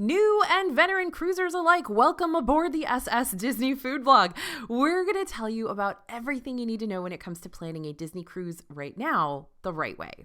New and veteran cruisers alike, welcome aboard the SS Disney Food Vlog. We're going to tell you about everything you need to know when it comes to planning a Disney cruise right now, the right way.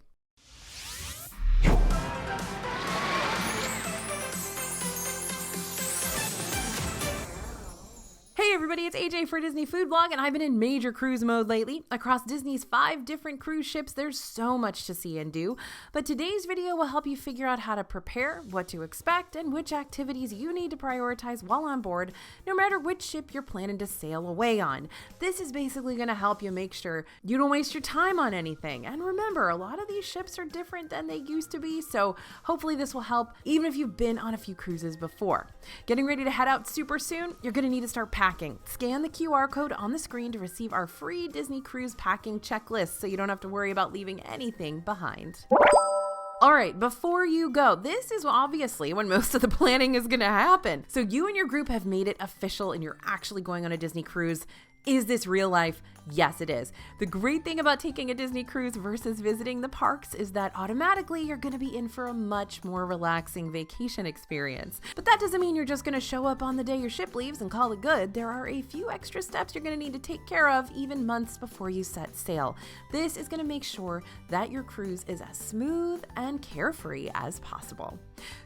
Hey everybody, it's AJ for Disney Food Vlog, and I've been in major cruise mode lately. Across Disney's 5 different cruise ships, there's so much to see and do, but today's video will help you figure out how to prepare, what to expect, and which activities you need to prioritize while on board, no matter which ship you're planning to sail away on. This is basically going to help you make sure you don't waste your time on anything. And remember, a lot of these ships are different than they used to be, so hopefully this will help even if you've been on a few cruises before. Getting ready to head out super soon, you're going to need to start packing. Scan the QR code on the screen to receive our free Disney Cruise packing checklist so you don't have to worry about leaving anything behind. All right, before you go, this is obviously when most of the planning is going to happen. So you and your group have made it official and you're actually going on a Disney cruise. Is this real life? Yes, it is. The great thing about taking a Disney cruise versus visiting the parks is that automatically you're going to be in for a much more relaxing vacation experience. But that doesn't mean you're just going to show up on the day your ship leaves and call it good. There are a few extra steps you're going to need to take care of even months before you set sail. This is going to make sure that your cruise is as smooth and carefree as possible.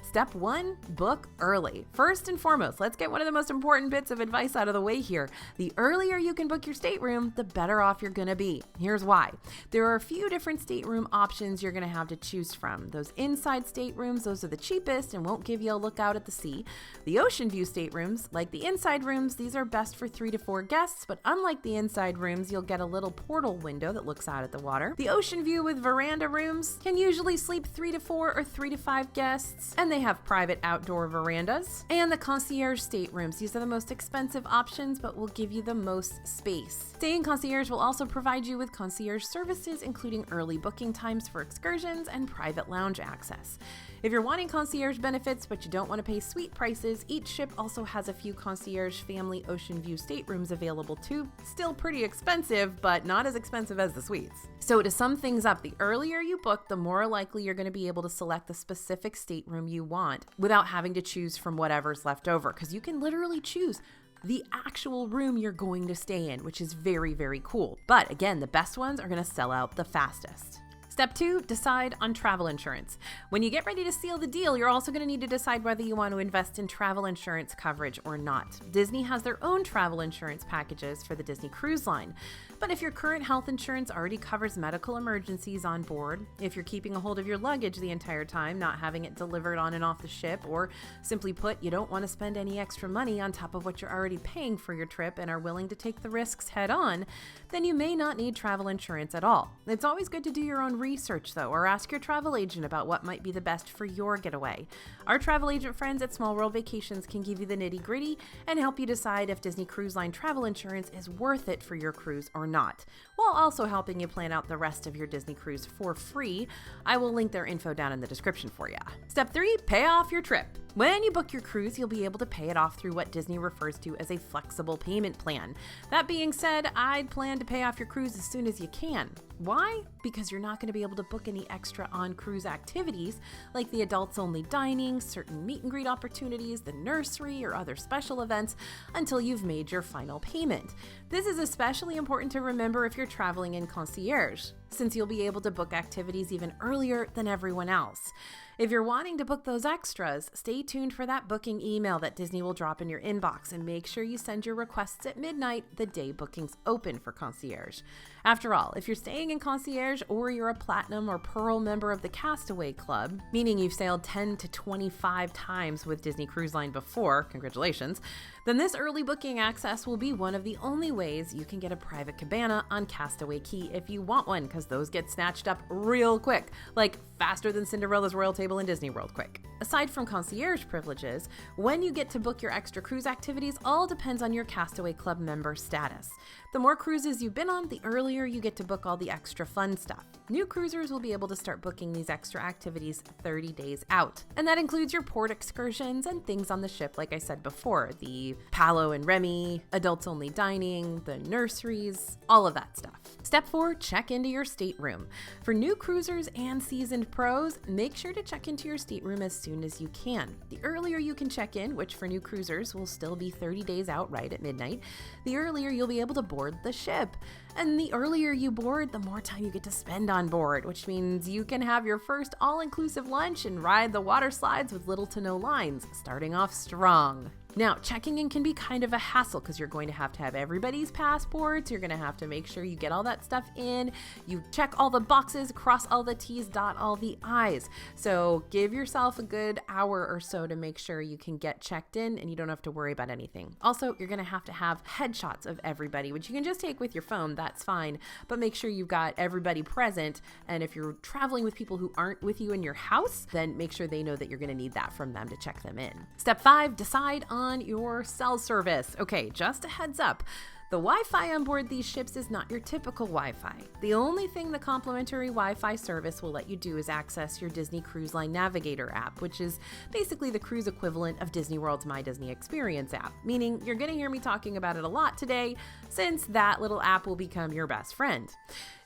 Step 1, book early. First and foremost, let's get one of the most important bits of advice out of the way here. The earlier you can book your stateroom, the better off you're gonna be. Here's why. There are a few different stateroom options you're gonna have to choose from. Those inside staterooms, those are the cheapest and won't give you a look out at the sea. The ocean view staterooms, like the inside rooms, these are best for 3 to 4 guests, but unlike the inside rooms, you'll get a little portal window that looks out at the water. The ocean view with veranda rooms can usually sleep 3 to 4 or 3 to 5 guests, and they have private outdoor verandas. And the concierge staterooms, these are the most expensive options, but will give you the most space. Staying concierge will also provide you with concierge services, including early booking times for excursions and private lounge access. If you're wanting concierge benefits, but you don't want to pay suite prices, each ship also has a few concierge family ocean view staterooms available too. Still pretty expensive, but not as expensive as the suites. So to sum things up, the earlier you book, the more likely you're going to be able to select the specific stateroom you want without having to choose from whatever's left over, because you can literally choose the actual room you're going to stay in, which is very, very cool. But again, the best ones are going to sell out the fastest. Step 2, decide on travel insurance. When you get ready to seal the deal, you're also going to need to decide whether you want to invest in travel insurance coverage or not. Disney has their own travel insurance packages for the Disney Cruise Line. But if your current health insurance already covers medical emergencies on board, if you're keeping a hold of your luggage the entire time, not having it delivered on and off the ship, or simply put, you don't want to spend any extra money on top of what you're already paying for your trip and are willing to take the risks head on, then you may not need travel insurance at all. It's always good to do your own research though, or ask your travel agent about what might be the best for your getaway. Our travel agent friends at Small World Vacations can give you the nitty-gritty and help you decide if Disney Cruise Line travel insurance is worth it for your cruise or not, while also helping you plan out the rest of your Disney cruise for free. I will link their info down in the description for you. Step 3, pay off your trip. When you book your cruise, you'll be able to pay it off through what Disney refers to as a flexible payment plan. That being said, I'd plan to pay off your cruise as soon as you can. Why? Because you're not going to be able to book any extra on-cruise activities like the adults-only dining, certain meet and greet opportunities, the nursery, or other special events until you've made your final payment. This is especially important to remember if you're traveling in concierge, since you'll be able to book activities even earlier than everyone else. If you're wanting to book those extras, stay tuned for that booking email that Disney will drop in your inbox, and make sure you send your requests at midnight the day bookings open for concierge. After all, if you're staying in concierge or you're a platinum or pearl member of the Castaway Club, meaning you've sailed 10 to 25 times with Disney Cruise Line before, congratulations, then this early booking access will be one of the only ways you can get a private cabana on Castaway Key if you want one, because those get snatched up real quick, like faster than Cinderella's Royal Table in Disney World quick. Aside from concierge privileges, when you get to book your extra cruise activities all depends on your Castaway Club member status. The more cruises you've been on, the earlier you get to book all the extra fun stuff. New cruisers will be able to start booking these extra activities 30 days out. And that includes your port excursions and things on the ship, like I said before, the Palo and Remy, adults only dining, the nurseries, all of that stuff. Step 4, check into your stateroom. For new cruisers and seasoned pros, make sure to check into your stateroom as soon as you can. The earlier you can check in, which for new cruisers will still be 30 days out right at midnight, the earlier you'll be able to board the ship. And the earlier you board, the more time you get to spend on board, which means you can have your first all-inclusive lunch and ride the water slides with little to no lines, starting off strong. Now, checking in can be kind of a hassle because you're going to have everybody's passports. You're going to have to make sure you get all that stuff in. You check all the boxes, cross all the T's, dot all the I's. So give yourself a good hour or so to make sure you can get checked in and you don't have to worry about anything. Also, you're going to have headshots of everybody, which you can just take with your phone. That's fine. But make sure you've got everybody present. And if you're traveling with people who aren't with you in your house, then make sure they know that you're going to need that from them to check them in. Step 5, decide on your cell service. Okay, just a heads up. The Wi-Fi on board these ships is not your typical Wi-Fi. The only thing the complimentary Wi-Fi service will let you do is access your Disney Cruise Line Navigator app, which is basically the cruise equivalent of Disney World's My Disney Experience app, meaning you're going to hear me talking about it a lot today since that little app will become your best friend.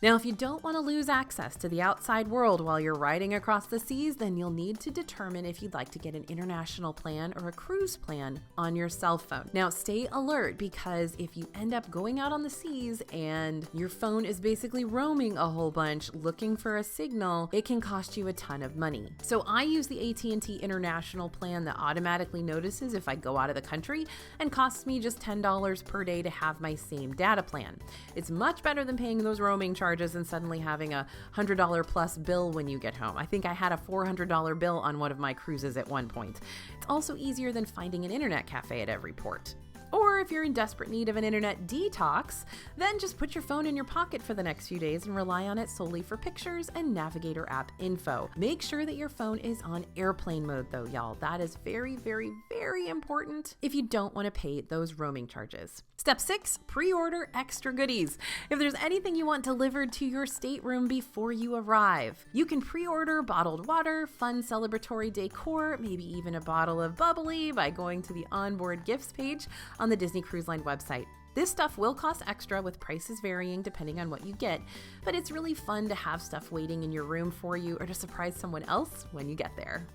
Now, if you don't want to lose access to the outside world while you're riding across the seas, then you'll need to determine if you'd like to get an international plan or a cruise plan on your cell phone. Now, stay alert because if you end up going out on the seas and your phone is basically roaming a whole bunch looking for a signal, it can cost you a ton of money. So I use the AT&T international plan that automatically notices if I go out of the country and costs me just $10 per day to have my same data plan. It's much better than paying those roaming charges and suddenly having a $100 plus bill when you get home. I think I had a $400 bill on one of my cruises at one point. It's also easier than finding an internet cafe at every port. Or if you're in desperate need of an internet detox, then just put your phone in your pocket for the next few days and rely on it solely for pictures and Navigator app info. Make sure that your phone is on airplane mode though, y'all. That is very, very, very important if you don't want to pay those roaming charges. Step 6, pre-order extra goodies. If there's anything you want delivered to your stateroom before you arrive, you can pre-order bottled water, fun celebratory decor, maybe even a bottle of bubbly by going to the onboard gifts page on the Disney Cruise Line website. This stuff will cost extra with prices varying depending on what you get, but it's really fun to have stuff waiting in your room for you or to surprise someone else when you get there.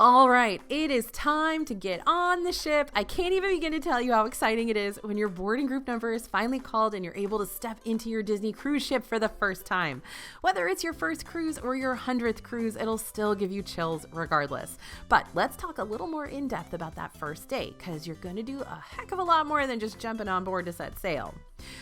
All right, it is time to get on the ship. I can't even begin to tell you how exciting it is when your boarding group number is finally called and you're able to step into your Disney cruise ship for the first time. Whether it's your first cruise or your 100th cruise, it'll still give you chills regardless. But let's talk a little more in depth about that first day, because you're going to do a heck of a lot more than just jumping on board to set sail.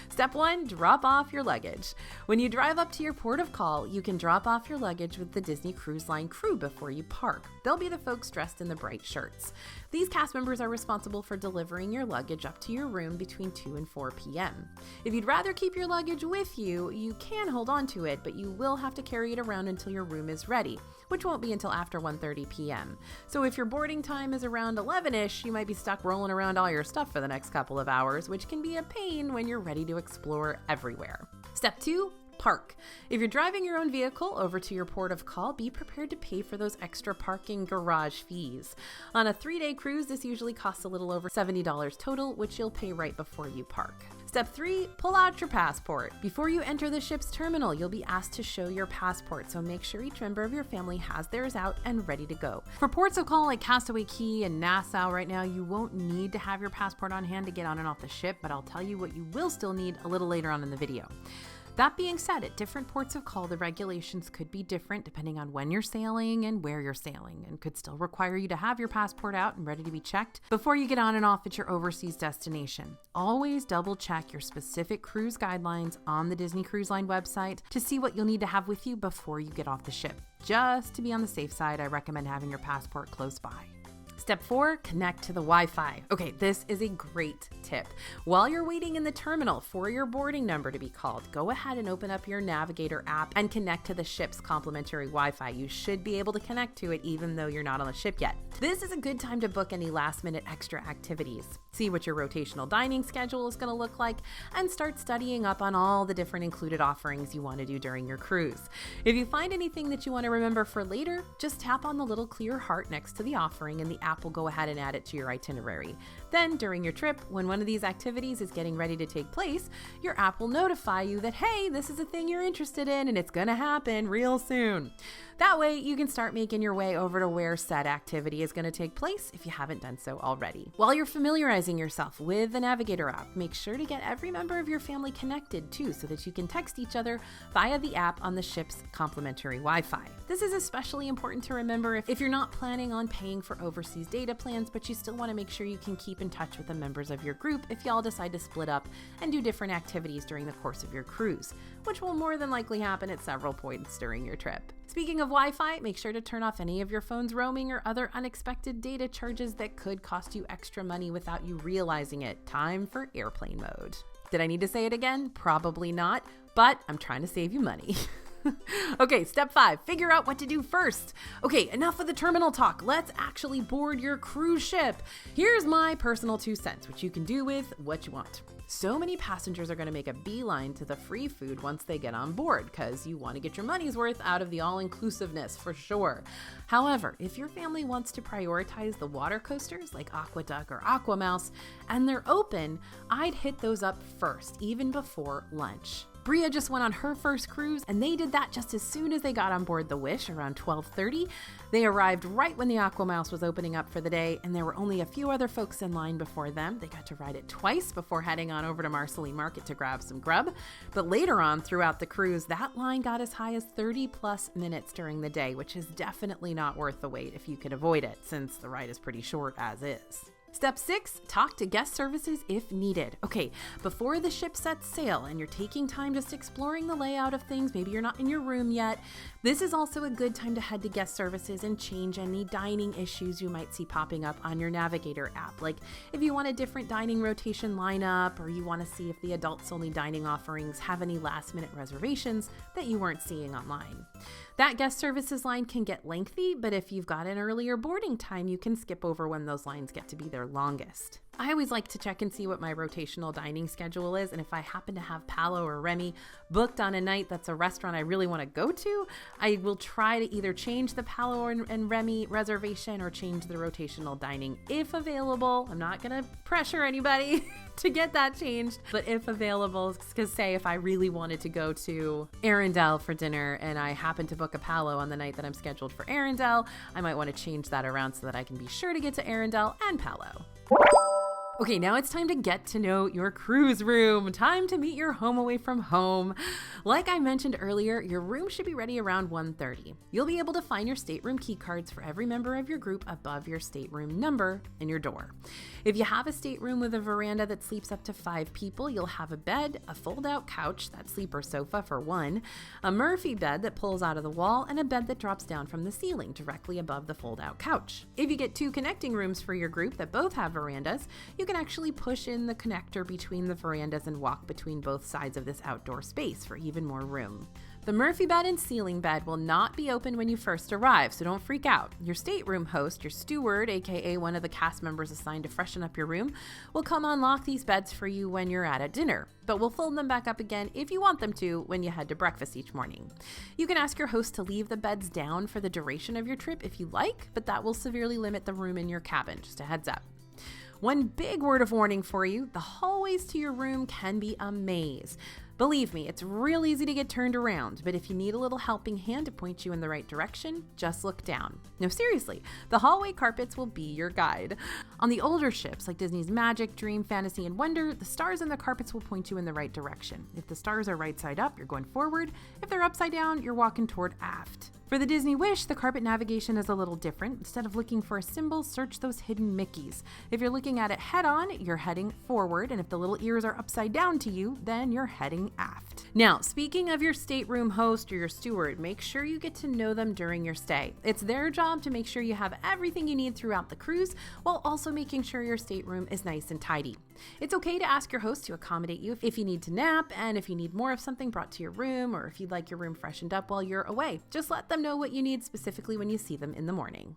Step 1, drop off your luggage. When you drive up to your port of call, you can drop off your luggage with the Disney Cruise Line crew before you park. They'll be the folks dressed in the bright shirts. These cast members are responsible for delivering your luggage up to your room between 2 and 4 p.m. If you'd rather keep your luggage with you, you can hold on to it, but you will have to carry it around until your room is ready, which won't be until after 1:30 p.m. So if your boarding time is around 11-ish, you might be stuck rolling around all your stuff for the next couple of hours, which can be a pain when you're ready to explore everywhere. Step 2, park. If you're driving your own vehicle over to your port of call, be prepared to pay for those extra parking garage fees. On a 3-day cruise, this usually costs a little over $70 total, which you'll pay right before you park. Step 3, pull out your passport. Before you enter the ship's terminal, you'll be asked to show your passport, so make sure each member of your family has theirs out and ready to go. For ports of call like Castaway Key and Nassau right now, you won't need to have your passport on hand to get on and off the ship, but I'll tell you what you will still need a little later on in the video. That being said, at different ports of call, the regulations could be different depending on when you're sailing and where you're sailing, and could still require you to have your passport out and ready to be checked before you get on and off at your overseas destination. Always double check your specific cruise guidelines on the Disney Cruise Line website to see what you'll need to have with you before you get off the ship. Just to be on the safe side, I recommend having your passport close by. Step 4, connect to the Wi-Fi. Okay, this is a great tip. While you're waiting in the terminal for your boarding number to be called, go ahead and open up your Navigator app and connect to the ship's complimentary Wi-Fi. You should be able to connect to it even though you're not on the ship yet. This is a good time to book any last-minute extra activities. See what your rotational dining schedule is going to look like and start studying up on all the different included offerings you want to do during your cruise. If you find anything that you want to remember for later, just tap on the little clear heart next to the offering and the app will go ahead and add it to your itinerary. Then during your trip, when one of these activities is getting ready to take place, your app will notify you that, hey, this is a thing you're interested in and it's going to happen real soon. That way you can start making your way over to where said activity is going to take place if you haven't done so already. While you're familiarizing yourself with the Navigator app, make sure to get every member of your family connected too so that you can text each other via the app on the ship's complimentary Wi-Fi. This is especially important to remember if you're not planning on paying for overseas data plans, but you still want to make sure you can keep in touch with the members of your group if y'all decide to split up and do different activities during the course of your cruise, which will more than likely happen at several points during your trip. Speaking of Wi-Fi, make sure to turn off any of your phone's roaming or other unexpected data charges that could cost you extra money without you realizing it. Time for airplane mode. Did I need to say it again? Probably not, but I'm trying to save you money. Okay, step 5, figure out what to do first. Okay, enough of the terminal talk. Let's actually board your cruise ship. Here's my personal 2 cents, which you can do with what you want. So many passengers are going to make a beeline to the free food once they get on board because you want to get your money's worth out of the all-inclusiveness for sure. However, if your family wants to prioritize the water coasters like Aquaduck or Aquamouse and they're open, I'd hit those up first, even before lunch. Bria just went on her first cruise and they did that just as soon as they got on board the Wish around 12:30. They arrived right when the Aquamouse was opening up for the day and there were only a few other folks in line before them. They got to ride it twice before heading on over to Marceline Market to grab some grub. But later on throughout the cruise, that line got as high as 30 plus minutes during the day, which is definitely not worth the wait if you can avoid it since the ride is pretty short as is. Step 6, talk to guest services if needed. Okay, before the ship sets sail and you're taking time just exploring the layout of things, maybe you're not in your room yet, this is also a good time to head to guest services and change any dining issues you might see popping up on your Navigator app. Like if you want a different dining rotation lineup or you want to see if the adults-only dining offerings have any last-minute reservations that you weren't seeing online. That guest services line can get lengthy, but if you've got an earlier boarding time, you can skip over when those lines get to be their longest. I always like to check and see what my rotational dining schedule is, and if I happen to have Palo or Remy booked on a night that's a restaurant I really want to go to, I will try to either change the Palo and Remy reservation or change the rotational dining if available. I'm not going to pressure anybody to get that changed, but if available, because say if I really wanted to go to Arundel for dinner and I happen to book a Palo on the night that I'm scheduled for Arundel, I might want to change that around so that I can be sure to get to Arundel and Palo. Okay, now it's time to get to know your cruise room. Time to meet your home away from home. Like I mentioned earlier, your room should be ready around 1:30. You'll be able to find your stateroom key cards for every member of your group above your stateroom number in your door. If you have a stateroom with a veranda that sleeps up to 5 people, you'll have a bed, a fold-out couch, that sleeper sofa for 1, a Murphy bed that pulls out of the wall, and a bed that drops down from the ceiling directly above the fold-out couch. If you get 2 connecting rooms for your group that both have verandas, you can actually push in the connector between the verandas and walk between both sides of this outdoor space for even more room. The Murphy bed and ceiling bed will not be open when you first arrive, so don't freak out. Your stateroom host, your steward, aka one of the cast members assigned to freshen up your room, will come unlock these beds for you when you're at dinner, but we'll fold them back up again if you want them to when you head to breakfast each morning. You can ask your host to leave the beds down for the duration of your trip if you like, but that will severely limit the room in your cabin, just a heads up. One big word of warning for you, the hallways to your room can be a maze. Believe me, it's real easy to get turned around, but if you need a little helping hand to point you in the right direction, just look down. No, seriously, the hallway carpets will be your guide. On the older ships, like Disney's Magic, Dream, Fantasy, and Wonder, the stars in the carpets will point you in the right direction. If the stars are right side up, you're going forward. If they're upside down, you're walking toward aft. For the Disney Wish, the carpet navigation is a little different. Instead of looking for a symbol, search those hidden Mickeys. If you're looking at it head on, you're heading forward, and if the little ears are upside down to you, then you're heading aft. Now, speaking of your stateroom host or your steward, make sure you get to know them during your stay. It's their job to make sure you have everything you need throughout the cruise, while also making sure your stateroom is nice and tidy. It's okay to ask your host to accommodate you if you need to nap, and if you need more of something brought to your room, or if you'd like your room freshened up while you're away. Just let them know what you need specifically when you see them in the morning.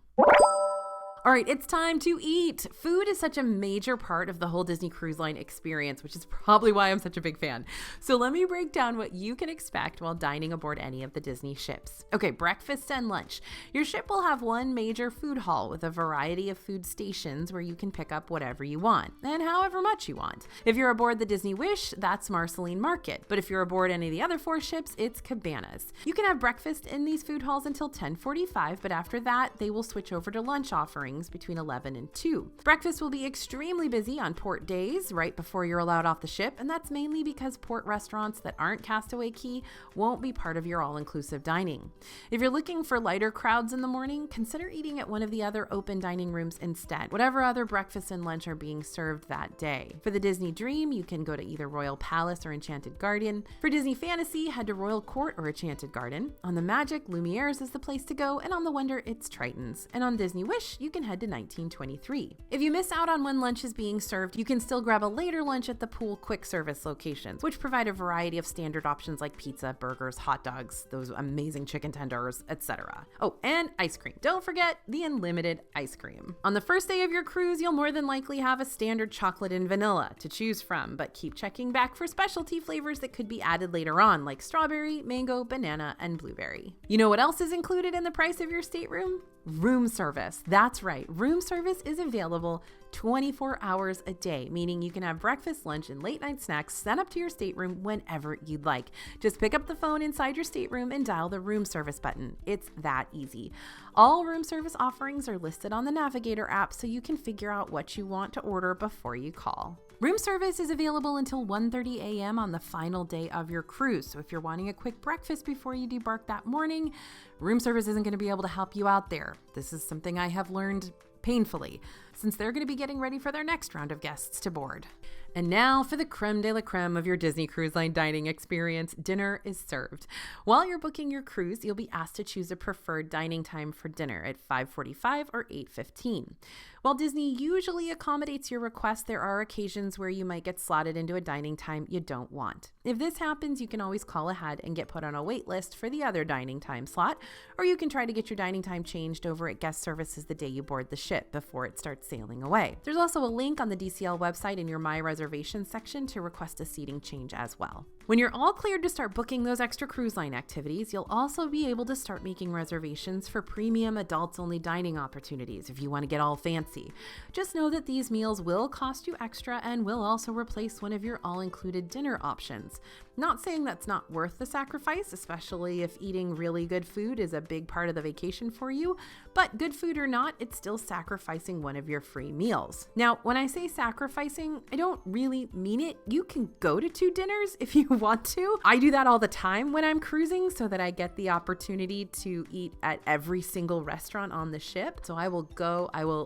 All right, it's time to eat. Food is such a major part of the whole Disney Cruise Line experience, which is probably why I'm such a big fan. So let me break down what you can expect while dining aboard any of the Disney ships. Okay, breakfast and lunch. Your ship will have one major food hall with a variety of food stations where you can pick up whatever you want and however much you want. If you're aboard the Disney Wish, that's Marceline Market. But if you're aboard any of the other 4 ships, it's Cabanas. You can have breakfast in these food halls until 10:45, but after that, they will switch over to lunch offerings between 11 and 2. Breakfast will be extremely busy on port days right before you're allowed off the ship, and that's mainly because port restaurants that aren't Castaway Key won't be part of your all-inclusive dining. If you're looking for lighter crowds in the morning, consider eating at one of the other open dining rooms instead, whatever other breakfast and lunch are being served that day. For the Disney Dream, you can go to either Royal Palace or Enchanted Garden. For Disney Fantasy, head to Royal Court or Enchanted Garden. On the Magic, Lumiere's is the place to go, and on the Wonder, it's Triton's. And on Disney Wish, you can head to 1923. If you miss out on when lunch is being served, you can still grab a later lunch at the pool quick service locations, which provide a variety of standard options like pizza, burgers, hot dogs, those amazing chicken tenders, etc. Oh, and ice cream. Don't forget the unlimited ice cream. On the first day of your cruise, you'll more than likely have a standard chocolate and vanilla to choose from, but keep checking back for specialty flavors that could be added later on, like strawberry, mango, banana, and blueberry. You know what else is included in the price of your stateroom? Room service. That's right. Room service is available 24 hours a day, meaning you can have breakfast, lunch, and late night snacks sent up to your stateroom whenever you'd like. Just pick up the phone inside your stateroom and dial the room service button. It's that easy. All room service offerings are listed on the Navigator app, so you can figure out what you want to order before you call. Room service is available until 1:30 a.m. on the final day of your cruise. So if you're wanting a quick breakfast before you debark that morning, room service isn't going to be able to help you out there. This is something I have learned painfully, since they're going to be getting ready for their next round of guests to board. And now for the creme de la creme of your Disney Cruise Line dining experience, dinner is served. While you're booking your cruise, you'll be asked to choose a preferred dining time for dinner at 5:45 or 8:15. While Disney usually accommodates your request, there are occasions where you might get slotted into a dining time you don't want. If this happens, you can always call ahead and get put on a wait list for the other dining time slot, or you can try to get your dining time changed over at guest services the day you board the ship before it starts sailing away. There's also a link on the DCL website in your My Reservations section to request a seating change as well. When you're all cleared to start booking those extra cruise line activities, you'll also be able to start making reservations for premium adults-only dining opportunities if you want to get all fancy. Just know that these meals will cost you extra and will also replace one of your all-included dinner options. Not saying that's not worth the sacrifice, especially if eating really good food is a big part of the vacation for you, but good food or not, it's still sacrificing one of your free meals. Now, when I say sacrificing, I don't really mean it. You can go to 2 dinners if you want to. I do that all the time when I'm cruising so that I get the opportunity to eat at every single restaurant on the ship. So I will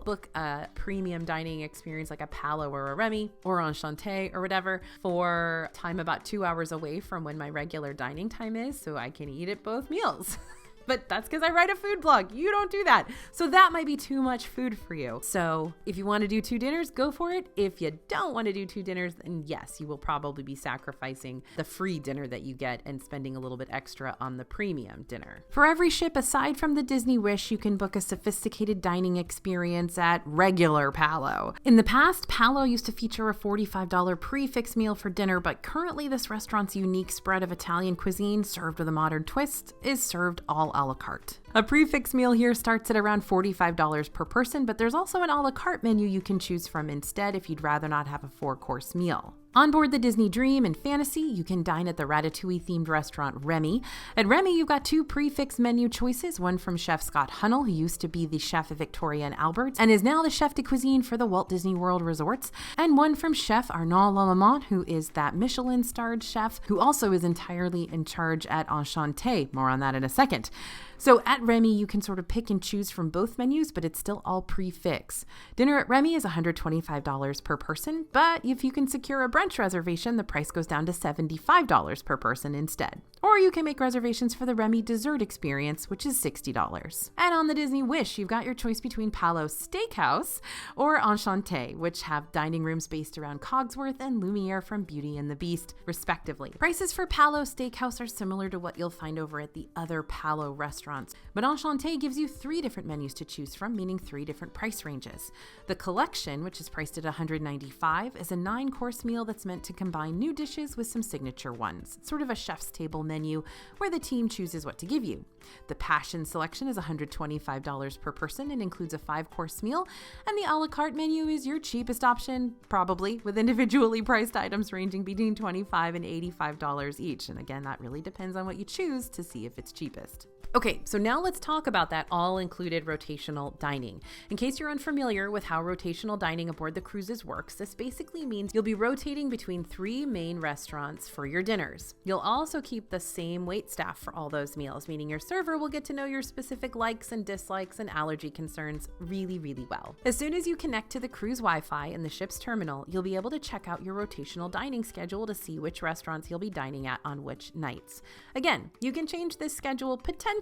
book a premium dining experience like a Palo or a Remy or Enchanté or whatever for time about 2 hours away from when my regular dining time is, so I can eat at both meals. But that's because I write a food blog. You don't do that. So that might be too much food for you. So if you want to do 2 dinners, go for it. If you don't want to do 2 dinners, then yes, you will probably be sacrificing the free dinner that you get and spending a little bit extra on the premium dinner. For every ship aside from the Disney Wish, you can book a sophisticated dining experience at regular Palo. In the past, Palo used to feature a $45 prix meal for dinner, but currently this restaurant's unique spread of Italian cuisine served with a modern twist is served all a la carte. A prix meal here starts at around $45 per person, but there's also an a la carte menu you can choose from instead if you'd rather not have a 4-course meal. On board the Disney Dream and Fantasy, you can dine at the Ratatouille-themed restaurant Remy. At Remy, you've got 2 prix menu choices, one from Chef Scott Hunnell, who used to be the chef of Victoria and Albert's and is now the chef de cuisine for the Walt Disney World Resorts, and one from Chef Arnaud Lallemant, who is that Michelin-starred chef, who also is entirely in charge at Enchanté. More on that in a second. So at Remy, you can sort of pick and choose from both menus, but it's still all prix-fixe. Dinner at Remy is $125 per person, but if you can secure a brunch reservation, the price goes down to $75 per person instead. Or you can make reservations for the Remy dessert experience, which is $60. And on the Disney Wish, you've got your choice between Palo Steakhouse or Enchanté, which have dining rooms based around Cogsworth and Lumiere from Beauty and the Beast, respectively. Prices for Palo Steakhouse are similar to what you'll find over at the other Palo restaurants, but Enchanté gives you 3 different menus to choose from, meaning 3 different price ranges. The Collection, which is priced at $195, is a 9-course meal that's meant to combine new dishes with some signature ones. It's sort of a chef's table menu where the team chooses what to give you. The Passion Selection is $125 per person and includes a 5-course meal, and the a la carte menu is your cheapest option, probably, with individually priced items ranging between $25 and $85 each. And again, that really depends on what you choose to see if it's cheapest. Okay, so now let's talk about that all-included rotational dining. In case you're unfamiliar with how rotational dining aboard the cruises works, this basically means you'll be rotating between 3 main restaurants for your dinners. You'll also keep the same waitstaff for all those meals, meaning your server will get to know your specific likes and dislikes and allergy concerns really, really well. As soon as you connect to the cruise Wi-Fi in the ship's terminal, you'll be able to check out your rotational dining schedule to see which restaurants you'll be dining at on which nights. Again, you can change this schedule potentially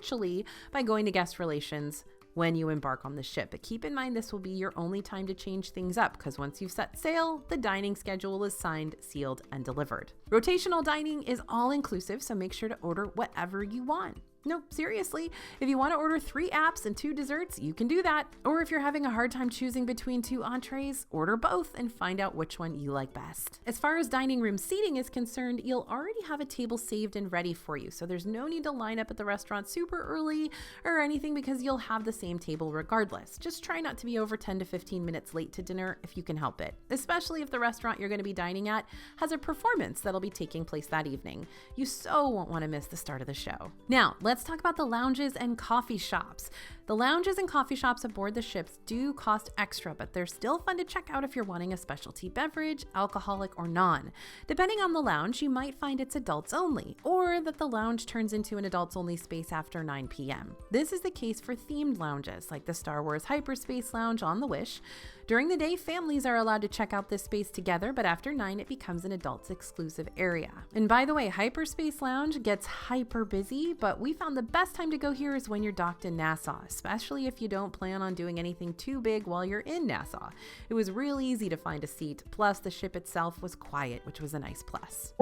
by going to guest relations when you embark on the ship. But keep in mind this will be your only time to change things up, because once you've set sail, the dining schedule is signed, sealed, and delivered. Rotational dining is all inclusive, so make sure to order whatever you want. No, seriously, if you want to order 3 apps and 2 desserts, you can do that. Or if you're having a hard time choosing between 2 entrees, order both and find out which one you like best. As far as dining room seating is concerned, you'll already have a table saved and ready for you, so there's no need to line up at the restaurant super early or anything, because you'll have the same table regardless. Just try not to be over 10 to 15 minutes late to dinner if you can help it, especially if the restaurant you're going to be dining at has a performance that'll be taking place that evening. You so won't want to miss the start of the show. Now, let's talk about the lounges and coffee shops. The lounges and coffee shops aboard the ships do cost extra, but they're still fun to check out if you're wanting a specialty beverage, alcoholic or non. Depending on the lounge, you might find it's adults only, or that the lounge turns into an adults only space after 9 p.m. This is the case for themed lounges like the Star Wars Hyperspace Lounge on the Wish. During the day, families are allowed to check out this space together, but after 9, it becomes an adults exclusive area. And by the way, Hyperspace Lounge gets hyper busy, but we found the best time to go here is when you're docked in Nassau, especially if you don't plan on doing anything too big while you're in Nassau. It was real easy to find a seat, plus the ship itself was quiet, which was a nice plus.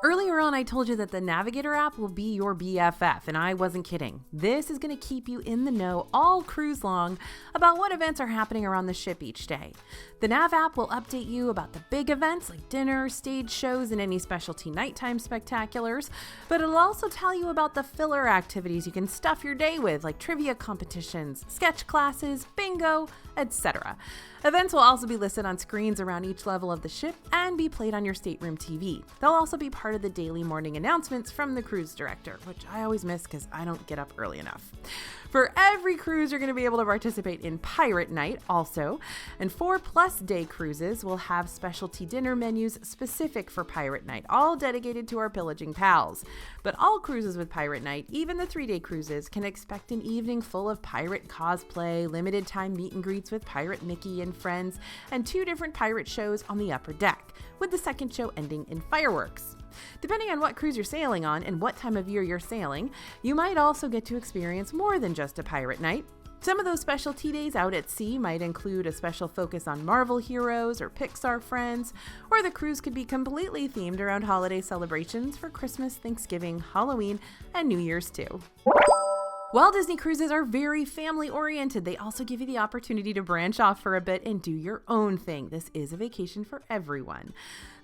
Earlier on, I told you that the Navigator app will be your BFF, and I wasn't kidding. This is going to keep you in the know all cruise long about what events are happening around the ship each day. The Nav app will update you about the big events like dinner, stage shows, and any specialty nighttime spectaculars, but it'll also tell you about the filler activities you can stuff your day with, like trivia competitions, sketch classes, bingo, etc. Events will also be listed on screens around each level of the ship and be played on your stateroom TV. They'll also be part of the daily morning announcements from the cruise director, which I always miss because I don't get up early enough. For every cruise, you're going to be able to participate in Pirate Night also, and 4+ day cruises will have specialty dinner menus specific for Pirate Night, all dedicated to our pillaging pals. But all cruises with Pirate Night, even the 3-day cruises, can expect an evening full of pirate cosplay, limited time meet and greets with Pirate Mickey and friends, and 2 different pirate shows on the upper deck, with the second show ending in fireworks. Depending on what cruise you're sailing on and what time of year you're sailing, you might also get to experience more than just a pirate night. Some of those specialty days out at sea might include a special focus on Marvel heroes or Pixar friends, or the cruise could be completely themed around holiday celebrations for Christmas, Thanksgiving, Halloween, and New Year's too. While Disney cruises are very family-oriented, they also give you the opportunity to branch off for a bit and do your own thing. This is a vacation for everyone.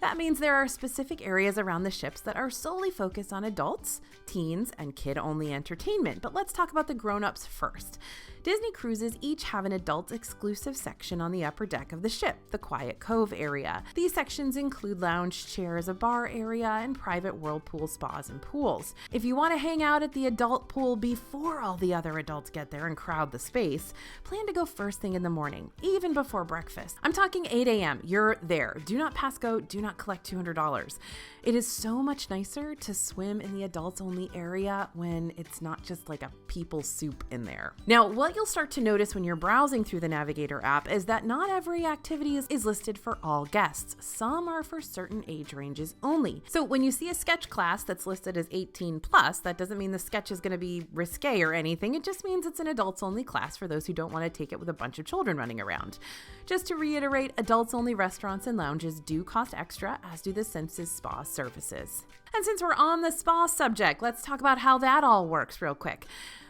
That means there are specific areas around the ships that are solely focused on adults, teens, and kid-only entertainment. But let's talk about the grown-ups first. Disney cruises each have an adult-exclusive section on the upper deck of the ship, the Quiet Cove area. These sections include lounge chairs, a bar area, and private whirlpool spas and pools. If you want to hang out at the adult pool before all the other adults get there and crowd the space, plan to go first thing in the morning, even before breakfast. I'm talking 8 a.m. You're there. Do not pass go. Do not collect $200. It is so much nicer to swim in the adults-only area when it's not just like a people soup in there. Now, what you'll start to notice when you're browsing through the Navigator app is that not every activity is listed for all guests. Some are for certain age ranges only. So when you see a sketch class that's listed as 18 plus, that doesn't mean the sketch is going to be risque or anything. It just means it's an adults-only class for those who don't want to take it with a bunch of children running around. Just to reiterate, adults-only restaurants and lounges do cost extra, as do the Senses Spa services. And since we're on the spa subject, let's talk about how that all works real quick.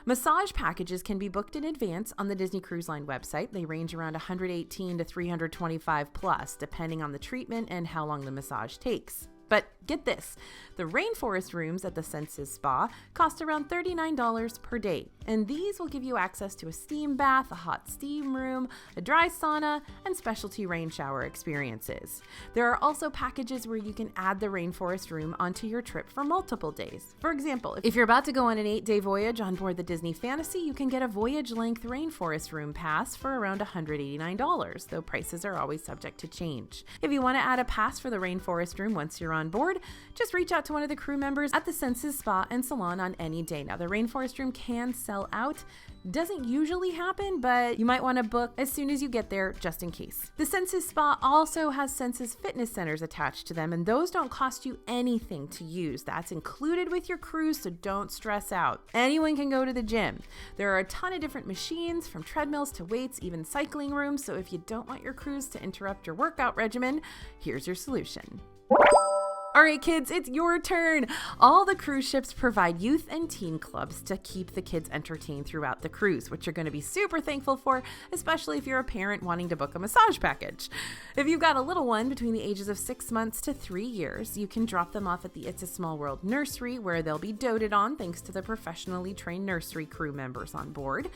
Massage packages can be booked in advance on the Disney Cruise Line website. They range around $118 to $325 plus, depending on the treatment and how long the massage takes. But get this, the rainforest rooms at the Senses Spa cost around $39 per day, and these will give you access to a steam bath, a hot steam room, a dry sauna, and specialty rain shower experiences. There are also packages where you can add the rainforest room onto your trip for multiple days. For example, if you're about to go on an 8-day voyage on board the Disney Fantasy, you can get a voyage-length rainforest room pass for around $189, though prices are always subject to change. If you want to add a pass for the rainforest room once you're on board, just reach out to one of the crew members at the Senses Spa and Salon on any day. Now, the rainforest room can sell out. Doesn't usually happen, but you might want to book as soon as you get there just in case. The Senses Spa also has Senses fitness centers attached to them, and those don't cost you anything to use. That's included with your cruise, so don't stress out. Anyone can go to the gym. There are a ton of different machines, from treadmills to weights, even cycling rooms, so if you don't want your cruise to interrupt your workout regimen, here's your solution. All right, kids, it's your turn. All the cruise ships provide youth and teen clubs to keep the kids entertained throughout the cruise, which you're going to be super thankful for, especially if you're a parent wanting to book a massage package. If you've got a little one between the ages of 6 months to 3 years, you can drop them off at the It's a Small World nursery, where they'll be doted on thanks to the professionally trained nursery crew members on board.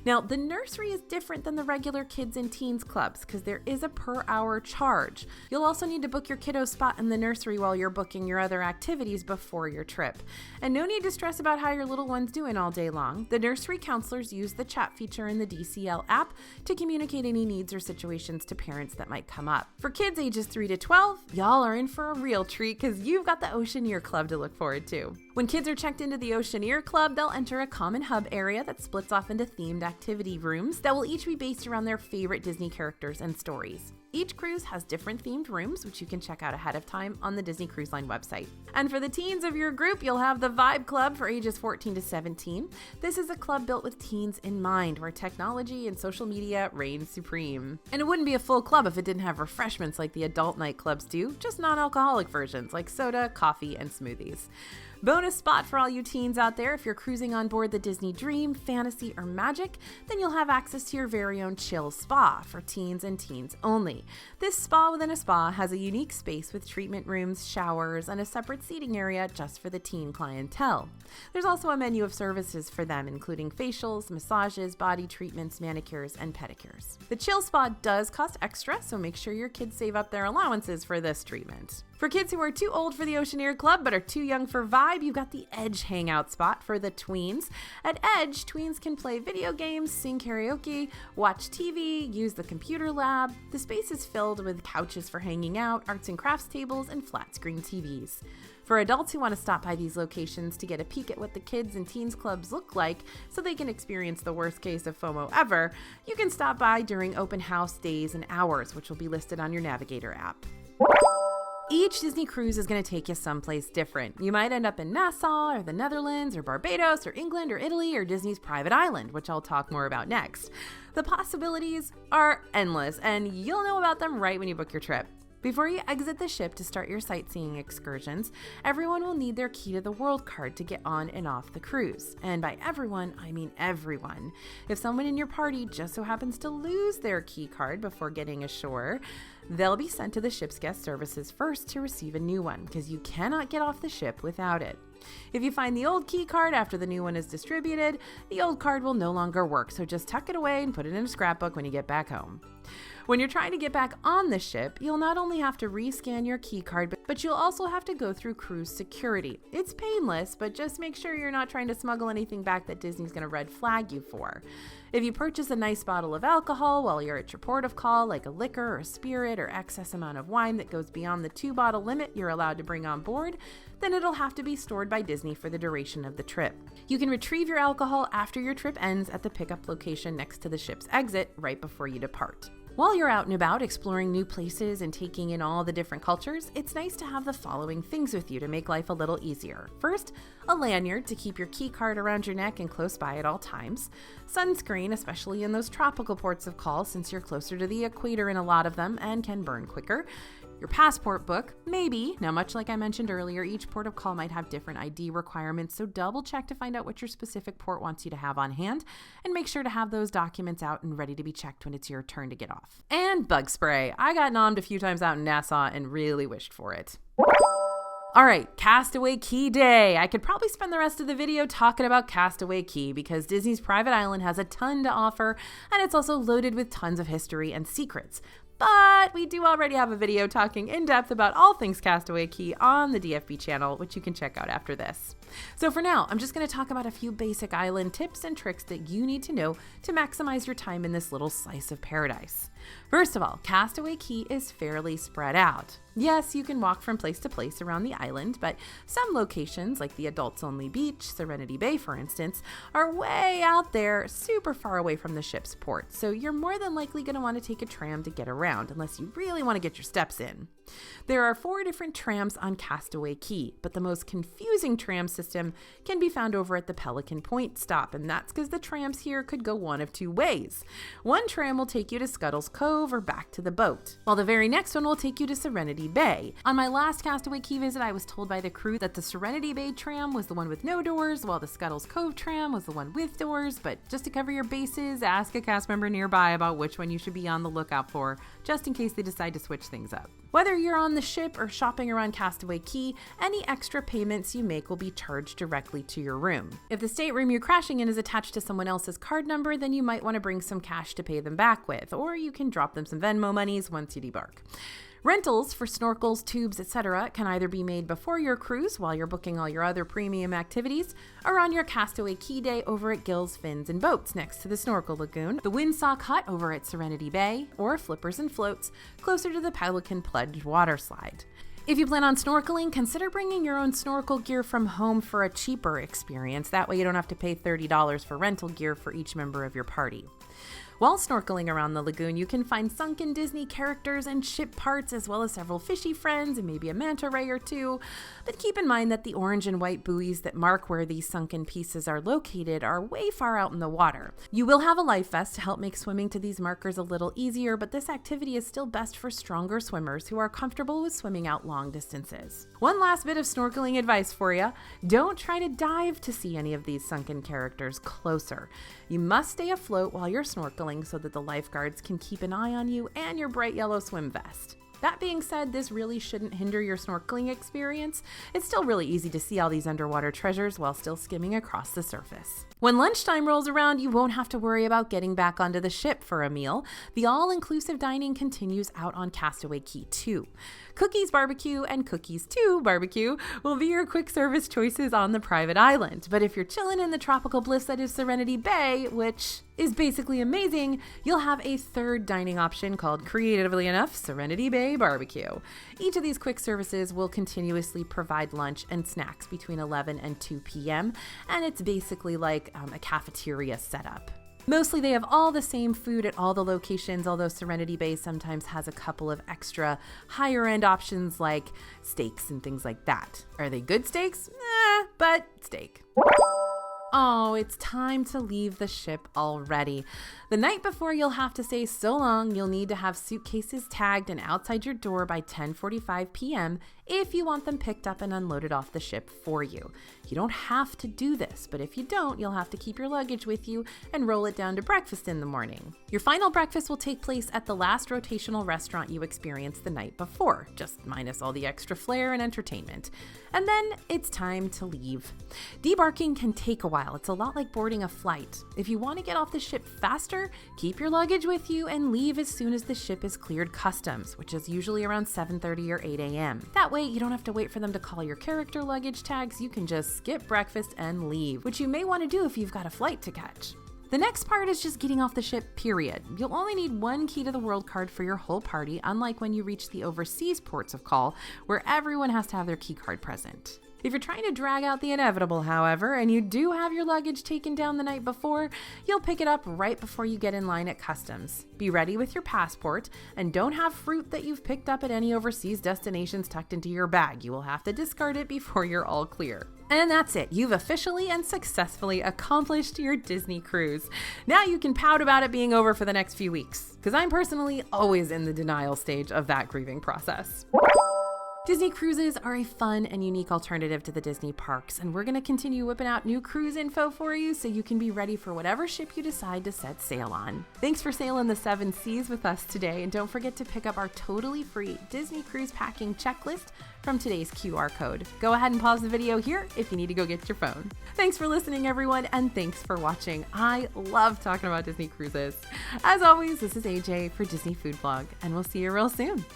Now, the nursery is different than the regular kids and teens clubs because there is a per hour charge. You'll also need to book your kiddo spot in the nursery while you're booking your other activities before your trip. And no need to stress about how your little one's doing all day long. The nursery counselors use the chat feature in the DCL app to communicate any needs or situations to parents that might come up. For kids ages 3 to 12, y'all are in for a real treat because you've got the Oceaneer Club to look forward to. When kids are checked into the Oceaneer Club, they'll enter a common hub area that splits off into themed activity rooms that will each be based around their favorite Disney characters and stories. Each cruise has different themed rooms, which you can check out ahead of time on the Disney Cruise Line website. And for the teens of your group, you'll have the Vibe Club for ages 14 to 17. This is a club built with teens in mind, where technology and social media reign supreme. And it wouldn't be a full club if it didn't have refreshments like the adult nightclubs do, just non-alcoholic versions like soda, coffee, and smoothies. Bonus spot for all you teens out there: if you're cruising on board the Disney Dream, Fantasy, or Magic, then you'll have access to your very own chill spa for teens and teens only. This spa within a spa has a unique space with treatment rooms, showers, and a separate seating area just for the teen clientele. There's also a menu of services for them, including facials, massages, body treatments, manicures, and pedicures. The chill spa does cost extra, so make sure your kids save up their allowances for this treatment. For kids who are too old for the Oceaneer Club but are too young for Vibe, you've got the Edge Hangout spot for the tweens. At Edge, tweens can play video games, sing karaoke, watch TV, use the computer lab. The space is filled with couches for hanging out, arts and crafts tables, and flat screen TVs. For adults who want to stop by these locations to get a peek at what the kids and teens clubs look like so they can experience the worst case of FOMO ever, you can stop by during open house days and hours, which will be listed on your Navigator app. Each Disney cruise is going to take you someplace different. You might end up in Nassau, or the Netherlands, or Barbados, or England, or Italy, or Disney's private island, which I'll talk more about next. The possibilities are endless, and you'll know about them right when you book your trip. Before you exit the ship to start your sightseeing excursions, everyone will need their Key to the World card to get on and off the cruise. And by everyone, I mean everyone. If someone in your party just so happens to lose their key card before getting ashore, they'll be sent to the ship's guest services first to receive a new one, because you cannot get off the ship without it. If you find the old key card after the new one is distributed, the old card will no longer work, so just tuck it away and put it in a scrapbook when you get back home. When you're trying to get back on the ship, you'll not only have to rescan your key card, but you'll also have to go through cruise security. It's painless, but just make sure you're not trying to smuggle anything back that Disney's going to red flag you for. If you purchase a nice bottle of alcohol while you're at your port of call, like a liquor or spirit or excess amount of wine that goes beyond the 2-bottle limit you're allowed to bring on board, then it'll have to be stored by Disney for the duration of the trip. You can retrieve your alcohol after your trip ends at the pickup location next to the ship's exit right before you depart. While you're out and about exploring new places and taking in all the different cultures, it's nice to have the following things with you to make life a little easier. First, a lanyard to keep your key card around your neck and close by at all times. Sunscreen, especially in those tropical ports of call since you're closer to the equator in a lot of them and can burn quicker. Your passport book, maybe. Now, much like I mentioned earlier, each port of call might have different ID requirements, so double check to find out what your specific port wants you to have on hand, and make sure to have those documents out and ready to be checked when it's your turn to get off. And bug spray. I got nommed a few times out in Nassau and really wished for it. All right, Castaway Key Day. I could probably spend the rest of the video talking about Castaway Key because Disney's private island has a ton to offer, and it's also loaded with tons of history and secrets. But we do already have a video talking in depth about all things Castaway Key on the DFB channel, which you can check out after this. So for now, I'm just going to talk about a few basic island tips and tricks that you need to know to maximize your time in this little slice of paradise. First of all, Castaway Key is fairly spread out. Yes, you can walk from place to place around the island, but some locations, like the adults-only beach, Serenity Bay for instance, are way out there, super far away from the ship's port, so you're more than likely going to want to take a tram to get around, unless you really want to get your steps in. There are 4 different trams on Castaway Key, but the most confusing tram system can be found over at the Pelican Point stop, and that's because the trams here could go one of 2 ways. One tram will take you to Scuttle's Cove or back to the boat, while the very next one will take you to Serenity Bay. On my last Castaway Key visit, I was told by the crew that the Serenity Bay tram was the one with no doors, while the Scuttle's Cove tram was the one with doors, but just to cover your bases, ask a cast member nearby about which one you should be on the lookout for, just in case they decide to switch things up. Whether you're on the ship or shopping around Castaway Key, any extra payments you make will be charged directly to your room. If the stateroom you're crashing in is attached to someone else's card number, then you might want to bring some cash to pay them back with, or you can drop them some Venmo monies once you debark. Rentals for snorkels, tubes, etc. can either be made before your cruise while you're booking all your other premium activities, or on your Castaway Key Day over at Gill's Fins and Boats next to the Snorkel Lagoon, the Windsock Hut over at Serenity Bay, or Flippers and Floats closer to the Pelican Pledge water slide. If you plan on snorkeling, consider bringing your own snorkel gear from home for a cheaper experience. That way you don't have to pay $30 for rental gear for each member of your party. While snorkeling around the lagoon, you can find sunken Disney characters and ship parts, as well as several fishy friends and maybe a manta ray or 2. But keep in mind that the orange and white buoys that mark where these sunken pieces are located are way far out in the water. You will have a life vest to help make swimming to these markers a little easier, but this activity is still best for stronger swimmers who are comfortable with swimming out long distances. One last bit of snorkeling advice for you. Don't try to dive to see any of these sunken characters closer. You must stay afloat while you're snorkeling so that the lifeguards can keep an eye on you and your bright yellow swim vest. That being said, this really shouldn't hinder your snorkeling experience. It's still really easy to see all these underwater treasures while still skimming across the surface. When lunchtime rolls around, you won't have to worry about getting back onto the ship for a meal. The all-inclusive dining continues out on Castaway Key 2. Cookies Barbecue and Cookies 2 Barbecue will be your quick service choices on the private island. But if you're chilling in the tropical bliss that is Serenity Bay, which is basically amazing, you'll have a third dining option called, creatively enough, Serenity Bay Barbecue. Each of these quick services will continuously provide lunch and snacks between 11 and 2 p.m., and it's basically like a cafeteria setup. Mostly they have all the same food at all the locations, although Serenity Bay sometimes has a couple of extra higher end options like steaks and things like that. Are they good steaks? But steak. Oh, it's time to leave the ship already. The night before, you'll have to say so long. You'll need to have suitcases tagged and outside your door by 10:45 p.m. if you want them picked up and unloaded off the ship for you. You don't have to do this, but if you don't, you'll have to keep your luggage with you and roll it down to breakfast in the morning. Your final breakfast will take place at the last rotational restaurant you experienced the night before, just minus all the extra flair and entertainment. And then it's time to leave. Debarking can take a while. It's a lot like boarding a flight. If you want to get off the ship faster, keep your luggage with you and leave as soon as the ship is cleared customs, which is usually around 7:30 or 8 a.m. That way, you don't have to wait for them to call your character luggage tags. You can just skip breakfast and leave, which you may want to do if you've got a flight to catch. The next part is just getting off the ship, period. You'll only need one key to the world card for your whole party, unlike when you reach the overseas ports of call, where everyone has to have their key card present. If you're trying to drag out the inevitable, however, and you do have your luggage taken down the night before, you'll pick it up right before you get in line at customs. Be ready with your passport, and don't have fruit that you've picked up at any overseas destinations tucked into your bag. You will have to discard it before you're all clear. And that's it. You've officially and successfully accomplished your Disney cruise. Now you can pout about it being over for the next few weeks, because I'm personally always in the denial stage of that grieving process. Disney cruises are a fun and unique alternative to the Disney parks, and we're going to continue whipping out new cruise info for you so you can be ready for whatever ship you decide to set sail on. Thanks for sailing the 7 seas with us today, and don't forget to pick up our totally free Disney cruise packing checklist from today's QR code. Go ahead and pause the video here if you need to go get your phone. Thanks for listening, everyone, and thanks for watching. I love talking about Disney cruises. As always, this is AJ for Disney Food Blog, and we'll see you real soon.